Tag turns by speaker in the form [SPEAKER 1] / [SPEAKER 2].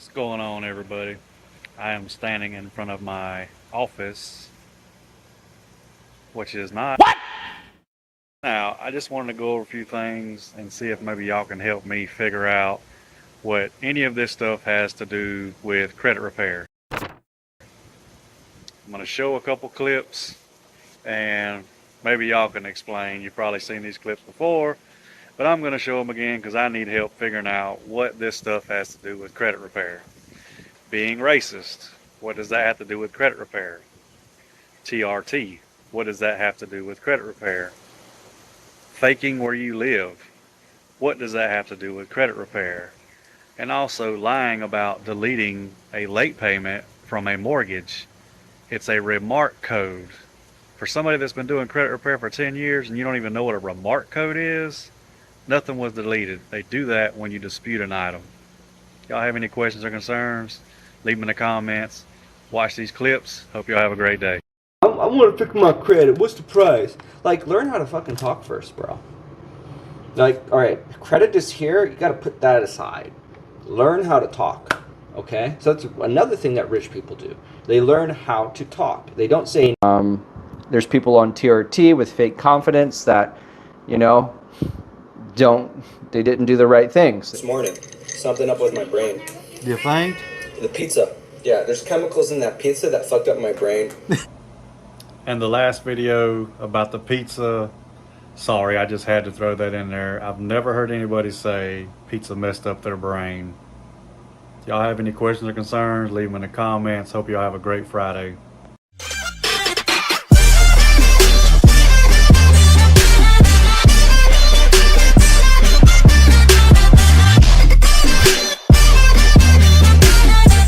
[SPEAKER 1] What's going on, everybody? I am standing in front of my office, which is not. What? Now, I just wanted to go over a few things and see if maybe y'all can help me figure out what any of this stuff has to do with credit repair. I'm going to show a couple clips and maybe y'all can explain. You've probably seen these clips before, but I'm going to show them again because I need help figuring out what this stuff has to do with credit repair. Being racist, what does that have to do with credit repair? TRT, what does that have to do with credit repair? Faking where you live, what does that have to do with credit repair? And also lying about deleting a late payment from a mortgage. It's a remark code. For somebody that's been doing credit repair for 10 years and you don't even know what a remark code is, nothing was deleted. They do that when you dispute an item. Y'all have any questions or concerns? Leave them in the comments. Watch these clips. Hope y'all have a great day.
[SPEAKER 2] I want to pick my credit. What's the price? Like, learn how to fucking talk first, bro. Like, all right, credit is here. You got to put that aside. Learn how to talk, okay? So that's another thing that rich people do. They learn how to talk. They don't say...
[SPEAKER 3] There's people on TRT with fake confidence that, you know, they didn't do the right things.
[SPEAKER 2] This morning, something up with my brain.
[SPEAKER 1] You think?
[SPEAKER 2] The pizza. Yeah, there's chemicals in that pizza that fucked up my brain.
[SPEAKER 1] And the last video about the pizza, sorry, I just had to throw that in there. I've never heard anybody say pizza messed up their brain. Y'all have any questions or concerns, leave them in the comments. Hope y'all have a great Friday.